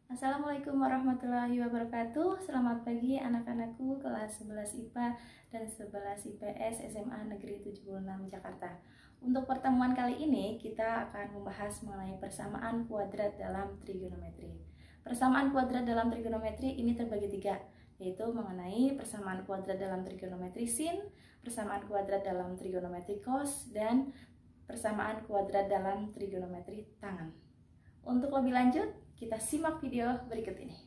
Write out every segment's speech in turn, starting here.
Assalamualaikum warahmatullahi wabarakatuh. Selamat pagi anak-anakku kelas 11 IPA dan 11 IPS SMA Negeri 76 Jakarta. Untuk pertemuan kali ini kita akan membahas mengenai persamaan kuadrat dalam trigonometri. Persamaan kuadrat dalam trigonometri ini terbagi tiga, yaitu mengenai persamaan kuadrat dalam trigonometri sin, persamaan kuadrat dalam trigonometri cos, dan persamaan kuadrat dalam trigonometri tangen. Untuk lebih lanjut, kita simak video berikut ini.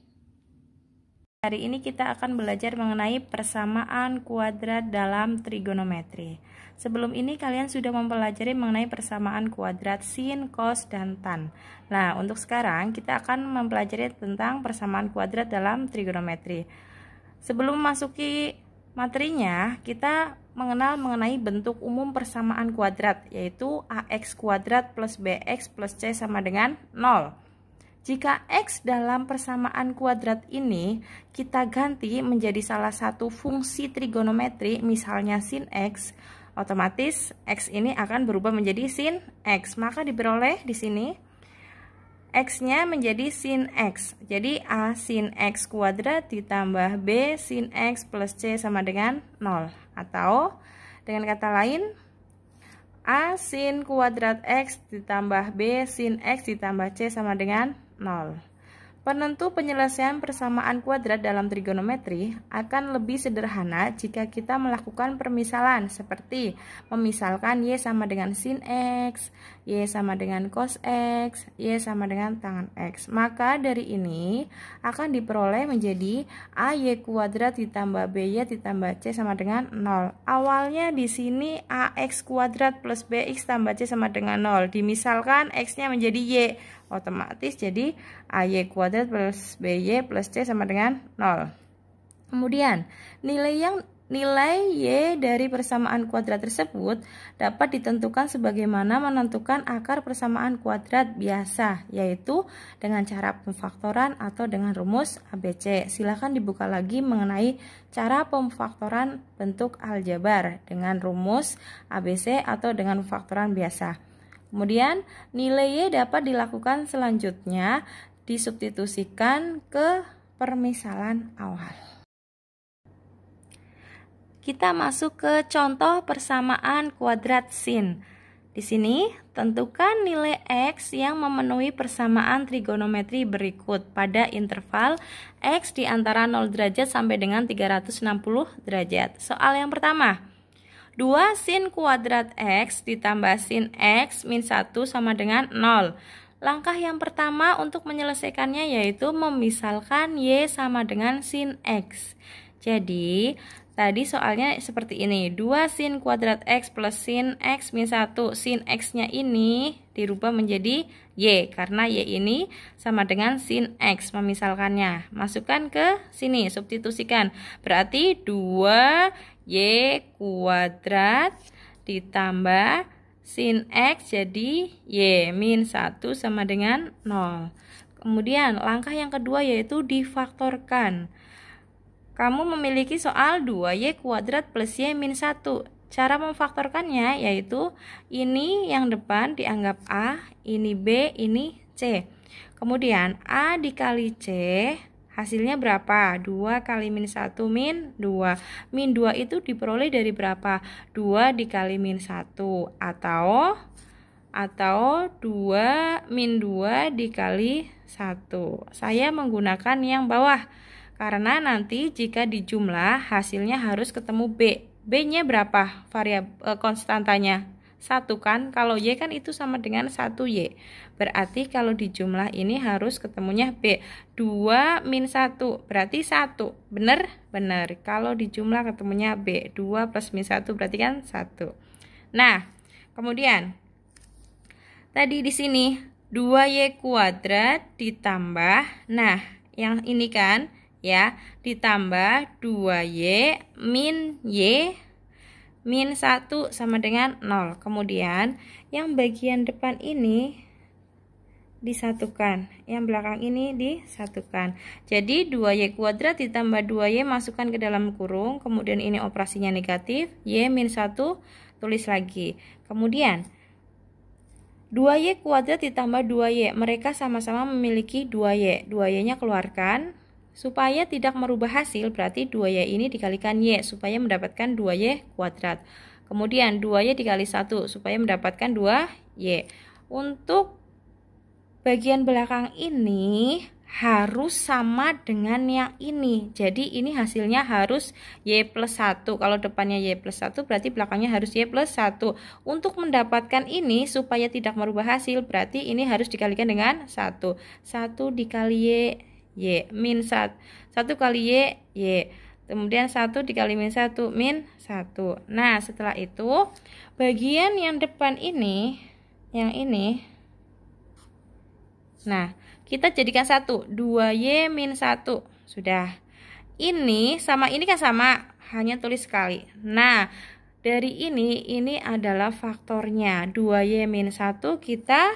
Hari ini kita akan belajar mengenai persamaan kuadrat dalam trigonometri. Sebelum ini kalian sudah mempelajari mengenai persamaan kuadrat sin, cos, dan tan. Nah, untuk sekarang kita akan mempelajari tentang persamaan kuadrat dalam trigonometri. Sebelum memasuki materinya, kita mengenal mengenai bentuk umum persamaan kuadrat, yaitu ax kuadrat plus bx plus c sama dengan 0. Jika x dalam persamaan kuadrat ini kita ganti menjadi salah satu fungsi trigonometri, misalnya sin x, otomatis x ini akan berubah menjadi sin x. Maka diperoleh di sini x-nya menjadi sin x. Jadi a sin x kuadrat ditambah b sin x plus c sama dengan 0. Atau dengan kata lain, a sin kuadrat x ditambah b sin x ditambah c sama dengan 0. Penentu penyelesaian persamaan kuadrat dalam trigonometri akan lebih sederhana jika kita melakukan permisalan, seperti memisalkan y sama dengan sin x, y sama dengan cos x, y sama dengan tangen x. Maka dari ini akan diperoleh menjadi ay kuadrat ditambah by ditambah c sama dengan 0. Awalnya di sini ax kuadrat plus bx tambah c sama dengan 0. Dimisalkan x-nya menjadi y, otomatis jadi ay kuadrat plus by plus c sama dengan 0. Kemudian nilai y dari persamaan kuadrat tersebut dapat ditentukan sebagaimana menentukan akar persamaan kuadrat biasa, yaitu dengan cara pemfaktoran atau dengan rumus ABC. Silakan dibuka lagi mengenai cara pemfaktoran bentuk aljabar dengan rumus ABC atau dengan pemfaktoran biasa. Kemudian nilai y dapat dilakukan selanjutnya disubstitusikan ke permisalan awal. Kita masuk ke contoh persamaan kuadrat sin. Di sini tentukan nilai x yang memenuhi persamaan trigonometri berikut pada interval x di antara 0 derajat sampai dengan 360 derajat. Soal yang pertama. 2 sin kuadrat x ditambah sin x min 1 sama dengan 0. Langkah yang pertama untuk menyelesaikannya yaitu memisalkan y sama dengan sin x. Jadi, tadi soalnya seperti ini. 2 sin kuadrat x plus sin x min 1. Sin x-nya ini dirubah menjadi y, karena y ini sama dengan sin x. Memisalkannya. Masukkan ke sini, substitusikan. Berarti 2 y kuadrat ditambah sin x jadi y min 1 sama dengan 0. Kemudian langkah yang kedua yaitu difaktorkan. Kamu memiliki soal 2y kuadrat plus y min 1. Cara memfaktorkannya yaitu ini yang depan dianggap a, ini b, ini c. Kemudian a dikali c, hasilnya berapa? 2 kali min 1 min 2. Min 2 itu diperoleh dari berapa? 2 dikali min 1. Atau 2 min 2 dikali 1. Saya menggunakan yang bawah. Karena nanti jika dijumlah hasilnya harus ketemu b. B-nya berapa? Variabel konstantanya? 1 kan, kalau y kan itu sama dengan 1y. Berarti kalau dijumlah ini harus ketemunya b. 2 min 1 berarti 1. Bener? Bener. Kalau dijumlah ketemunya b. 2 plus min 1 berarti kan 1. Nah, kemudian tadi di sini 2y kuadrat ditambah, nah yang ini kan ya, ditambah 2y min y min 1 sama dengan 0. Kemudian yang bagian depan ini disatukan, yang belakang ini disatukan. Jadi 2y kuadrat ditambah 2y masukkan ke dalam kurung, kemudian ini operasinya negatif, y min 1 tulis lagi. Kemudian 2y kuadrat ditambah 2y, mereka sama-sama memiliki 2y. 2y-nya keluarkan. Supaya tidak merubah hasil, berarti 2y ini dikalikan y, supaya mendapatkan 2y kuadrat. Kemudian 2y dikali 1, supaya mendapatkan 2y. Untuk bagian belakang ini harus sama dengan yang ini. Jadi ini hasilnya harus y plus 1. Kalau depannya y plus 1 berarti belakangnya harus y plus 1. Untuk mendapatkan ini supaya tidak merubah hasil berarti ini harus dikalikan dengan 1. 1 dikali y min 1. 1 kali y. Kemudian 1 dikali min 1 min 1. Nah setelah itu bagian yang depan ini, yang ini, nah kita jadikan 1, 2y min 1. Sudah. Ini sama ini kan sama, hanya tulis sekali. Nah, dari ini adalah faktornya. 2y min 1 kita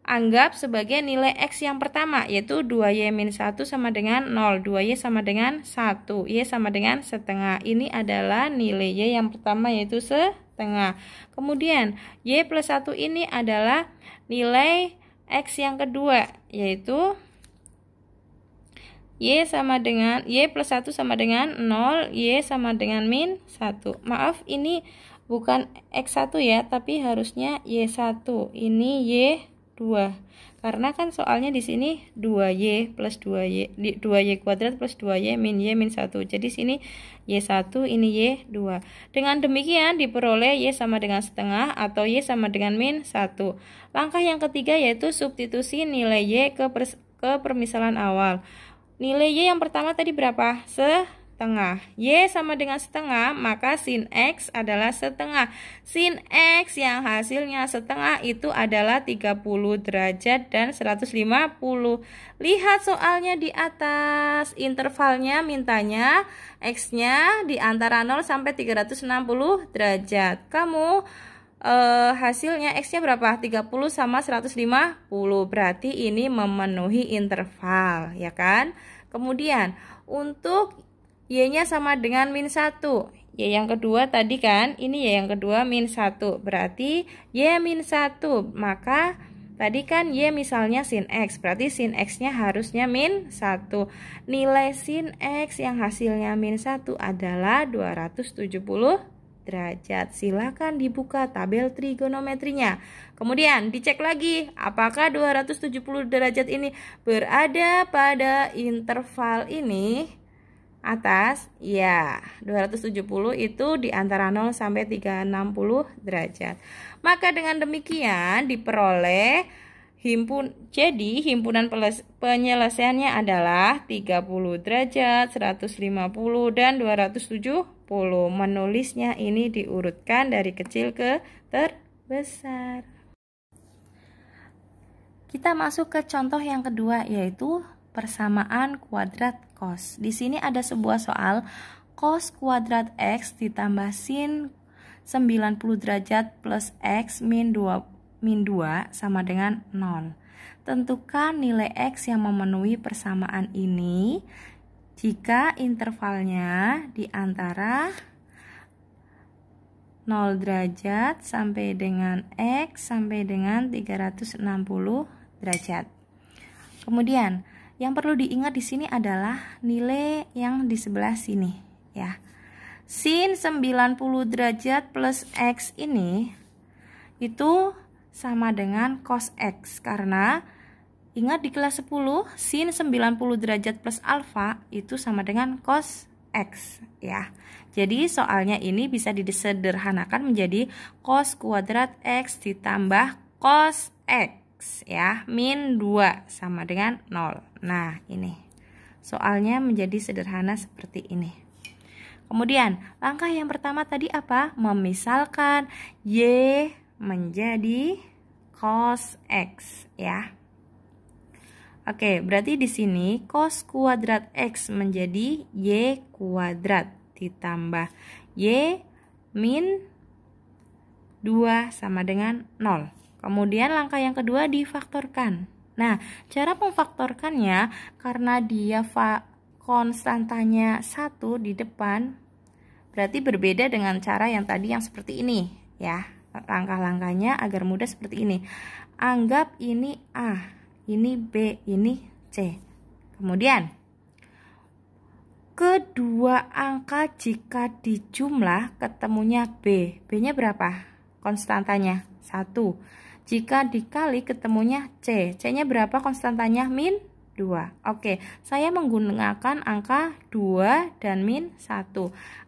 anggap sebagai nilai x yang pertama, yaitu 2y min 1 sama dengan 0. 2y sama dengan 1. Y sama dengan setengah. Ini adalah nilai y yang pertama, yaitu setengah. Kemudian, y plus 1 ini adalah nilai x yang kedua, yaitu y sama dengan y plus 1 sama dengan 0, y sama dengan min 1. Maaf, ini bukan x1 ya, tapi harusnya y1. Ini y2. Karena kan soalnya di sini 2y plus 2y, 2y kuadrat plus 2y min 1. Jadi sini y1, ini y2. Dengan demikian diperoleh y sama dengan setengah atau y sama dengan min 1. Langkah yang ketiga yaitu substitusi nilai y ke permisalan awal. Nilai y yang pertama tadi berapa? Setengah. Y sama dengan setengah, maka sin x adalah setengah. Sin x yang hasilnya setengah itu adalah 30 derajat dan 150. Lihat soalnya di atas, intervalnya mintanya x-nya di antara 0 sampai 360 derajat. Kamu hasilnya x-nya berapa? 30 sama 150. Berarti ini memenuhi interval, ya kan? Kemudian untuk y-nya sama dengan min 1. Y yang kedua tadi kan, ini y yang kedua min 1. Berarti y min 1. Maka tadi kan y misalnya sin x, berarti sin x-nya harusnya min 1. Nilai sin x yang hasilnya min 1 adalah 270 derajat. Silakan dibuka tabel trigonometrinya. Kemudian dicek lagi apakah 270 derajat ini berada pada interval ini atas. Ya, 270 itu di antara 0 sampai 360 derajat. Maka dengan demikian diperoleh jadi himpunan penyelesaiannya adalah 30 derajat, 150 dan 270. Menulisnya ini diurutkan dari kecil ke terbesar. Kita masuk ke contoh yang kedua, yaitu persamaan kuadrat cos. Di sini ada sebuah soal cos kuadrat x ditambah sin 90 derajat plus x min 2 sama dengan 0. Tentukan nilai x yang memenuhi persamaan ini jika intervalnya di antara 0 derajat sampai dengan x sampai dengan 360 derajat. Kemudian yang perlu diingat di sini adalah nilai yang di sebelah sini ya. Sin 90 derajat plus x ini itu sama dengan cos x, karena ingat di kelas 10 sin 90 derajat plus alfa itu sama dengan cos x ya. Jadi soalnya ini bisa disederhanakan menjadi cos kuadrat x ditambah cos x ya, min 2 sama dengan 0. Nah ini soalnya menjadi sederhana seperti ini. Kemudian langkah yang pertama tadi apa? Memisalkan y menjadi cos x ya. Oke, berarti di sini cos kuadrat x menjadi y kuadrat ditambah y min 2 sama dengan 0. Kemudian langkah yang kedua difaktorkan. Nah, cara memfaktorkannya karena dia konstantanya 1 di depan, berarti berbeda dengan cara yang tadi yang seperti ini ya. Langkah-langkahnya agar mudah seperti ini. Anggap ini A, ini B, ini C. Kemudian kedua angka jika dijumlah ketemunya B. B-nya berapa? Konstantanya 1. Jika dikali ketemunya C. C-nya berapa konstantanya? Min 2. Oke, saya menggunakan angka 2 dan min 1.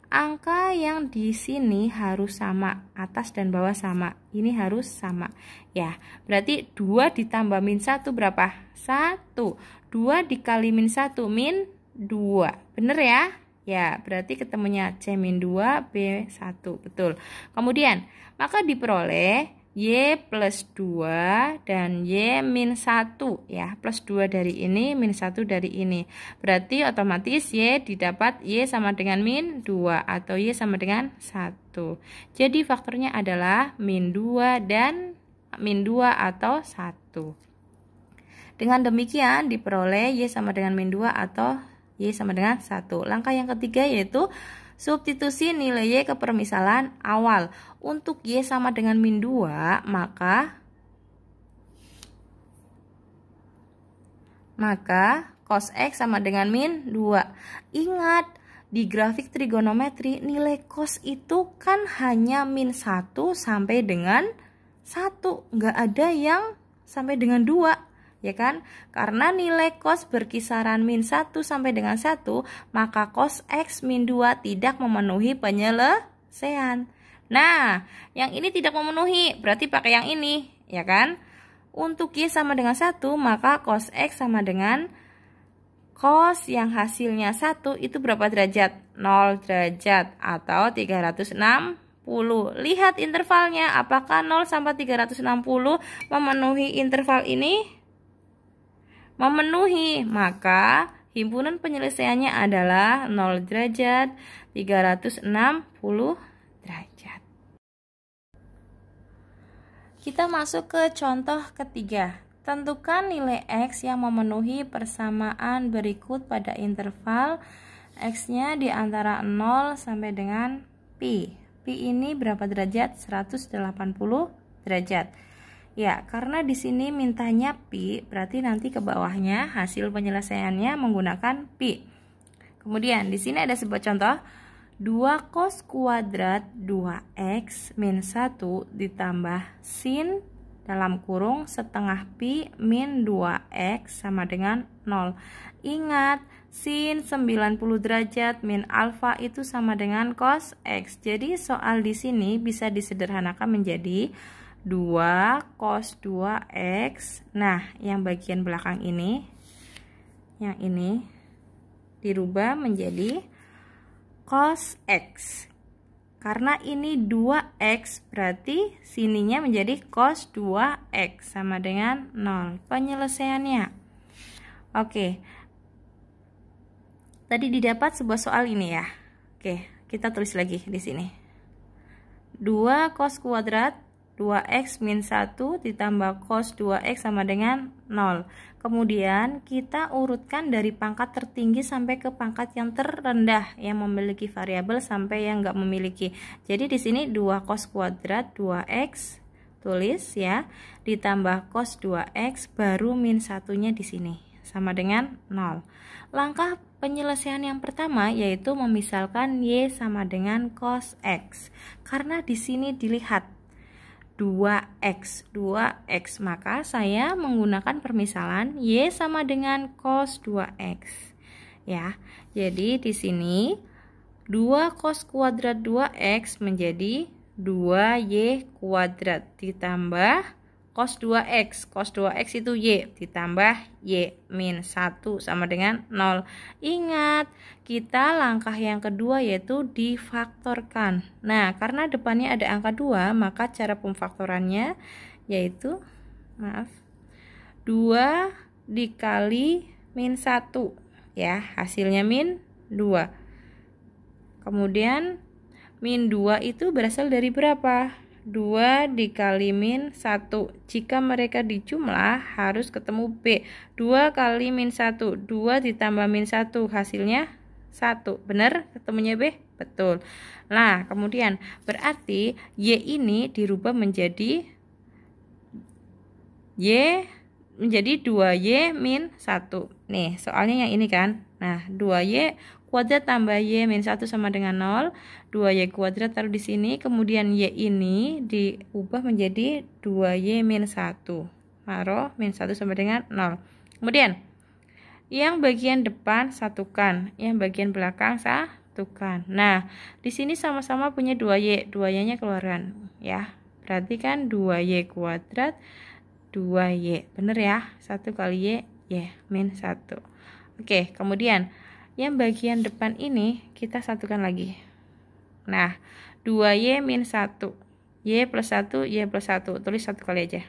Angka yang di sini harus sama, atas dan bawah sama. Ini harus sama. Ya, berarti 2 ditambah min 1 berapa? 1. 2 dikali min 1 min 2. Bener ya? Ya, berarti ketemunya C min 2, B 1. Betul. Kemudian, maka diperoleh Y plus 2 dan Y min 1 ya. Plus 2 dari ini, min 1 dari ini. Berarti otomatis Y didapat Y sama dengan min 2 atau Y sama dengan 1. Jadi faktornya adalah min 2 dan min 2 atau 1. Dengan demikian diperoleh Y sama dengan min 2 atau Y sama dengan 1. Langkah yang ketiga yaitu substitusi nilai Y ke permisalan awal. Untuk Y sama dengan min 2, maka cos X sama dengan min 2. Ingat, di grafik trigonometri nilai cos itu kan hanya min 1 sampai dengan 1. Nggak ada yang sampai dengan 2. Ya kan? Karena nilai cos berkisaran min 1 sampai dengan 1, maka cos X min 2 tidak memenuhi penyelesaian. Nah, yang ini tidak memenuhi, berarti pakai yang ini, ya kan? Untuk Y sama dengan 1, maka cos X sama dengan cos yang hasilnya 1 itu berapa derajat? 0 derajat atau 360. Lihat intervalnya, apakah 0 sampai 360 memenuhi interval ini? Memenuhi, maka himpunan penyelesaiannya adalah 0 derajat, 360 derajat. Kita masuk ke contoh ketiga. Tentukan nilai X yang memenuhi persamaan berikut pada interval X-nya di antara 0 sampai dengan Pi. Pi ini berapa derajat? 180 derajat. Ya, karena di sini mintanya Pi, berarti nanti ke bawahnya hasil penyelesaiannya menggunakan Pi. Kemudian di sini ada sebuah contoh. 2 cos kuadrat 2x min 1 ditambah sin dalam kurung setengah pi min 2x sama dengan 0. Ingat, sin 90 derajat min alfa itu sama dengan cos x. Jadi soal di sini bisa disederhanakan menjadi 2 cos 2x. Nah, yang bagian belakang ini, yang ini dirubah menjadi cos X. Karena ini 2X, berarti sininya menjadi cos 2X sama dengan 0. Penyelesaiannya. Oke. Tadi didapat sebuah soal ini ya. Oke, kita tulis lagi di sini. 2 cos kuadrat 2x min 1 ditambah cos 2x sama dengan 0. Kemudian kita urutkan dari pangkat tertinggi sampai ke pangkat yang terendah yang memiliki variabel sampai yang enggak memiliki. Jadi di sini 2 cos kuadrat 2x tulis ya, ditambah cos 2x baru min 1-nya di sini sama dengan 0. Langkah penyelesaian yang pertama yaitu memisalkan y sama dengan cos x. Karena di sini dilihat 2x, maka saya menggunakan permisalan y sama dengan cos 2x. Ya. Jadi di sini 2 cos kuadrat 2x menjadi 2y kuadrat ditambah cos 2x. Cos 2x itu y ditambah y min 1 sama dengan 0. Ingat, kita langkah yang kedua yaitu difaktorkan. Nah, karena depannya ada angka 2, maka cara pemfaktorannya yaitu 2 dikali min 1 ya, hasilnya min 2. Kemudian min 2 itu berasal dari berapa? 2 dikali min 1. Jika mereka dijumlah harus ketemu B. 2 kali min 1. 2 ditambah min 1 hasilnya 1. Benar ketemunya B? Betul. Nah, kemudian berarti Y ini dirubah menjadi Y menjadi 2Y min 1. Nih, soalnya yang ini kan. Nah, 2Y kuadrat tambah Y min 1 sama dengan 0. 2Y kuadrat taruh di sini. Kemudian Y ini diubah menjadi 2Y min 1. Taruh min 1 sama dengan 0. Kemudian, yang bagian depan satukan. Yang bagian belakang satukan. Nah, di sini sama-sama punya 2Y. 2Y-nya keluarkan. Ya, berarti kan 2Y kuadrat 2Y, bener ya, 1 kali Y min 1. Oke, kemudian yang bagian depan ini kita satukan lagi. Nah, 2Y min 1, Y plus 1, Y plus 1, tulis 1 kali aja.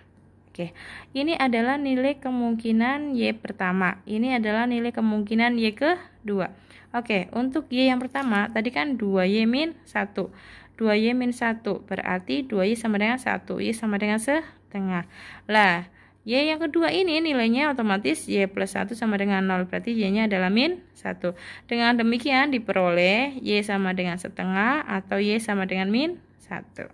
Oke, ini adalah nilai kemungkinan Y pertama, ini adalah nilai kemungkinan Y kedua. Oke, untuk Y yang pertama tadi kan 2Y min 1, 2Y min 1 berarti 2Y sama dengan 1, Y sama dengan setengah. Lah, Y yang kedua ini nilainya otomatis Y plus 1 sama dengan 0, berarti Y-nya adalah min 1. Dengan demikian diperoleh Y sama dengan setengah atau Y sama dengan min 1.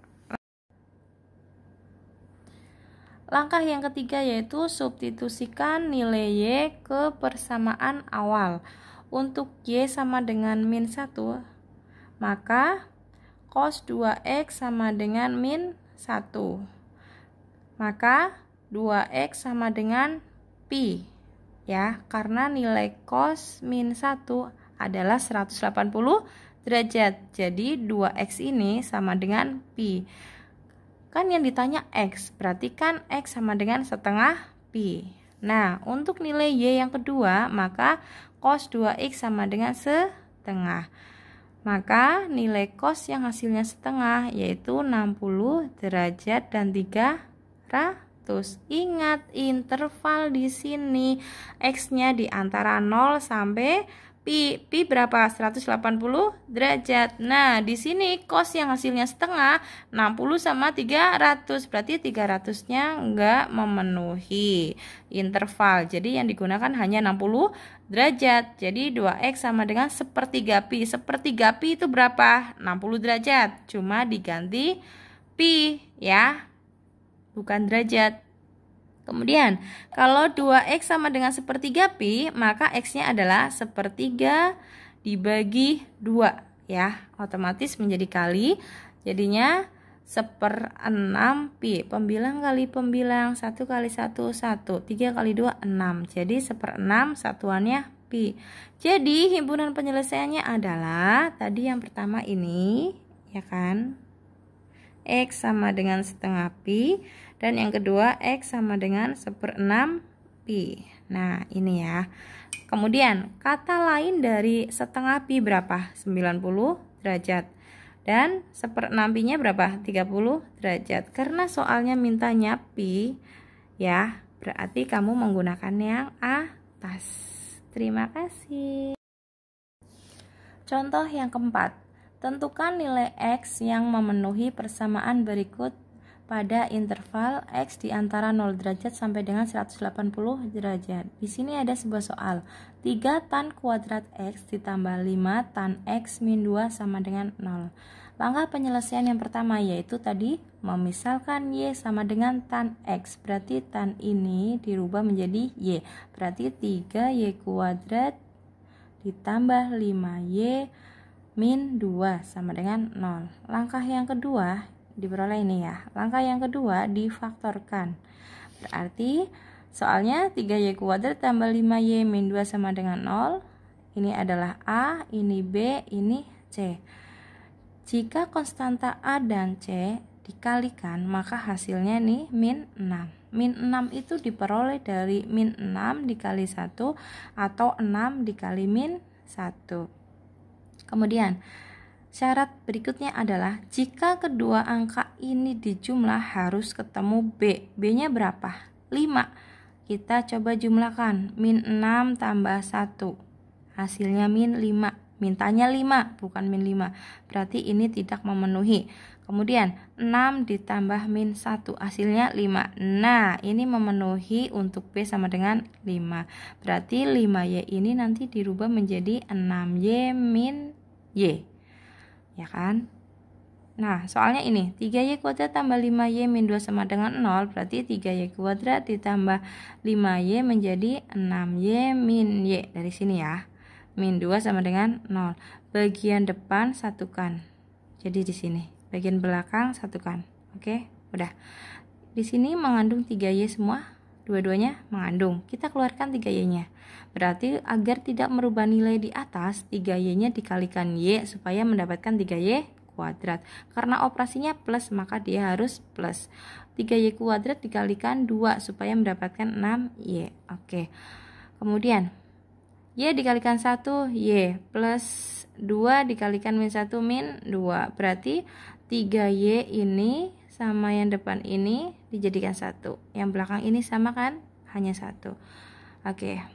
Langkah yang ketiga yaitu substitusikan nilai Y ke persamaan awal. Untuk Y sama dengan min 1, maka cos 2X sama dengan min 1. Maka 2X sama dengan pi. Ya, karena nilai cos min 1 adalah 180 derajat. Jadi 2X ini sama dengan pi. Kan yang ditanya X, berarti kan X sama dengan setengah pi. Nah, untuk nilai Y yang kedua, maka cos 2X sama dengan setengah. Maka nilai cos yang hasilnya setengah yaitu 60 derajat dan 300. Ingat interval di sini X-nya di antara 0 sampai pi. Pi berapa? 180 derajat. Nah, di sini cos yang hasilnya setengah 60 sama 300. Berarti 300-nya enggak memenuhi interval. Jadi yang digunakan hanya 60 derajat. Jadi 2X sama dengan sepertiga pi. Sepertiga pi itu berapa? 60 derajat. Cuma diganti pi ya. Bukan derajat. Kemudian, kalau 2X sama dengan sepertiga pi, maka X-nya adalah sepertiga dibagi 2. Ya, otomatis menjadi kali. Jadinya 1/6 pi. Pembilang kali pembilang, 1 kali 1, 1. 3 kali 2, 6. Jadi 1/6 satuannya pi. Jadi, himpunan penyelesaiannya adalah, tadi yang pertama ini, ya kan? X sama dengan setengah pi, dan yang kedua X sama dengan 1/6 pi. Nah, ini ya. Kemudian kata lain dari setengah pi berapa? 90 derajat. Dan 1/6 pi nya berapa? 30 derajat. Karena soalnya mintanya pi ya, berarti kamu menggunakan yang atas. Terima kasih. Contoh yang keempat. Tentukan nilai X yang memenuhi persamaan berikut pada interval X di antara 0 derajat sampai dengan 180 derajat. Di sini ada sebuah soal. 3 tan kuadrat X ditambah 5 tan X min 2 sama dengan 0. Langkah penyelesaian yang pertama yaitu tadi memisalkan Y sama dengan tan X. Berarti tan ini dirubah menjadi Y. Berarti 3Y kuadrat ditambah 5Y min 2 sama dengan 0. Langkah yang kedua diperoleh ini ya. Langkah yang kedua difaktorkan. Berarti soalnya 3Y kuadrat tambah 5Y min 2 sama dengan 0. Ini adalah A, ini B, ini C. Jika konstanta A dan C dikalikan, maka hasilnya nih min 6. Min 6 itu diperoleh dari min 6 dikali 1 atau 6 dikali min 1. Kemudian syarat berikutnya adalah jika kedua angka ini dijumlah harus ketemu B. B-nya berapa? 5. Kita coba jumlahkan. Min 6 tambah 1. Hasilnya min 5. Mintanya 5, bukan min 5. Berarti ini tidak memenuhi. Kemudian 6 ditambah min 1. Hasilnya 5. Nah, ini memenuhi untuk B sama dengan 5. Berarti 5Y ini nanti dirubah menjadi 6Y min Y. ya kan? Nah, soalnya ini 3y kuadrat tambah 5y min 2 sama dengan 0, berarti 3y kuadrat ditambah 5y menjadi 6y min y. Dari sini ya, min 2 sama dengan 0. Bagian depan satukan, jadi di sini. Bagian belakang satukan. Oke, udah. Di sini mengandung 3y semua, dua-duanya mengandung. Kita keluarkan 3y-nya. Berarti agar tidak merubah nilai di atas, 3y-nya dikalikan y supaya mendapatkan 3y kuadrat. Karena operasinya plus, maka dia harus plus. 3y kuadrat dikalikan 2 supaya mendapatkan 6y. Oke. Kemudian y dikalikan 1, y plus 2 dikalikan min 1 min 2. Berarti 3y ini sama yang depan ini dijadikan 1. Yang belakang ini sama kan? Hanya 1. Oke.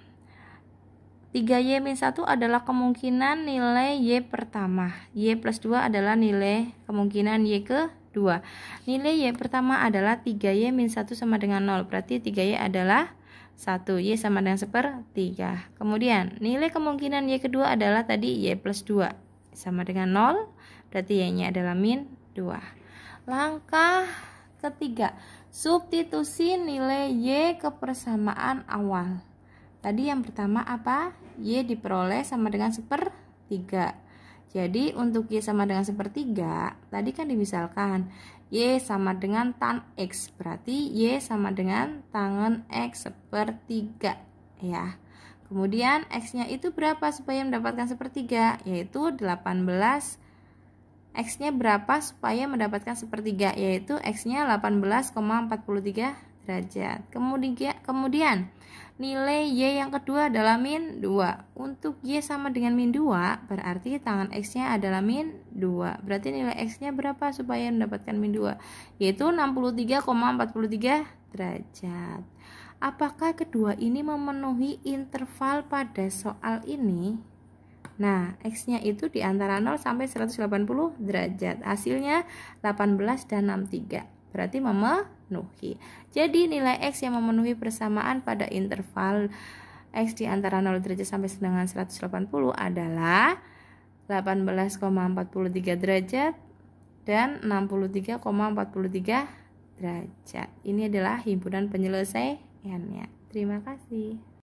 3y min 1 adalah kemungkinan nilai y pertama. Y plus 2 adalah nilai kemungkinan y kedua. Nilai y pertama adalah 3y min 1 sama dengan 0. Berarti 3y adalah 1. Y sama dengan 1/3. Kemudian nilai kemungkinan y kedua adalah tadi y plus 2 sama dengan 0. Berarti y-nya adalah min 2. Langkah ketiga, substitusi nilai y ke persamaan awal. Tadi yang pertama apa? Y diperoleh sama dengan 1/3. Jadi untuk y sama dengan 1/3, tadi kan dimisalkan y sama dengan tan x, berarti y sama dengan tangen x 1/3 ya. Kemudian x-nya itu berapa supaya mendapatkan 1/3? Yaitu 18. X-nya berapa supaya mendapatkan 1/3? Yaitu x-nya 18,43 derajat. Kemudian nilai y yang kedua adalah min 2. Untuk y sama dengan min 2, berarti tangan x-nya adalah min 2. Berarti nilai x-nya berapa supaya mendapatkan min 2? Yaitu 63,43 derajat. Apakah kedua ini memenuhi interval pada soal ini? Nah, x-nya itu di antara 0 sampai 180 derajat. Hasilnya 18 dan 63. Berarti memenuhi. Jadi nilai x yang memenuhi persamaan pada interval x di antara 0 derajat sampai dengan 180 adalah 18,43 derajat dan 63,43 derajat. Ini adalah himpunan penyelesaiannya. Terima kasih.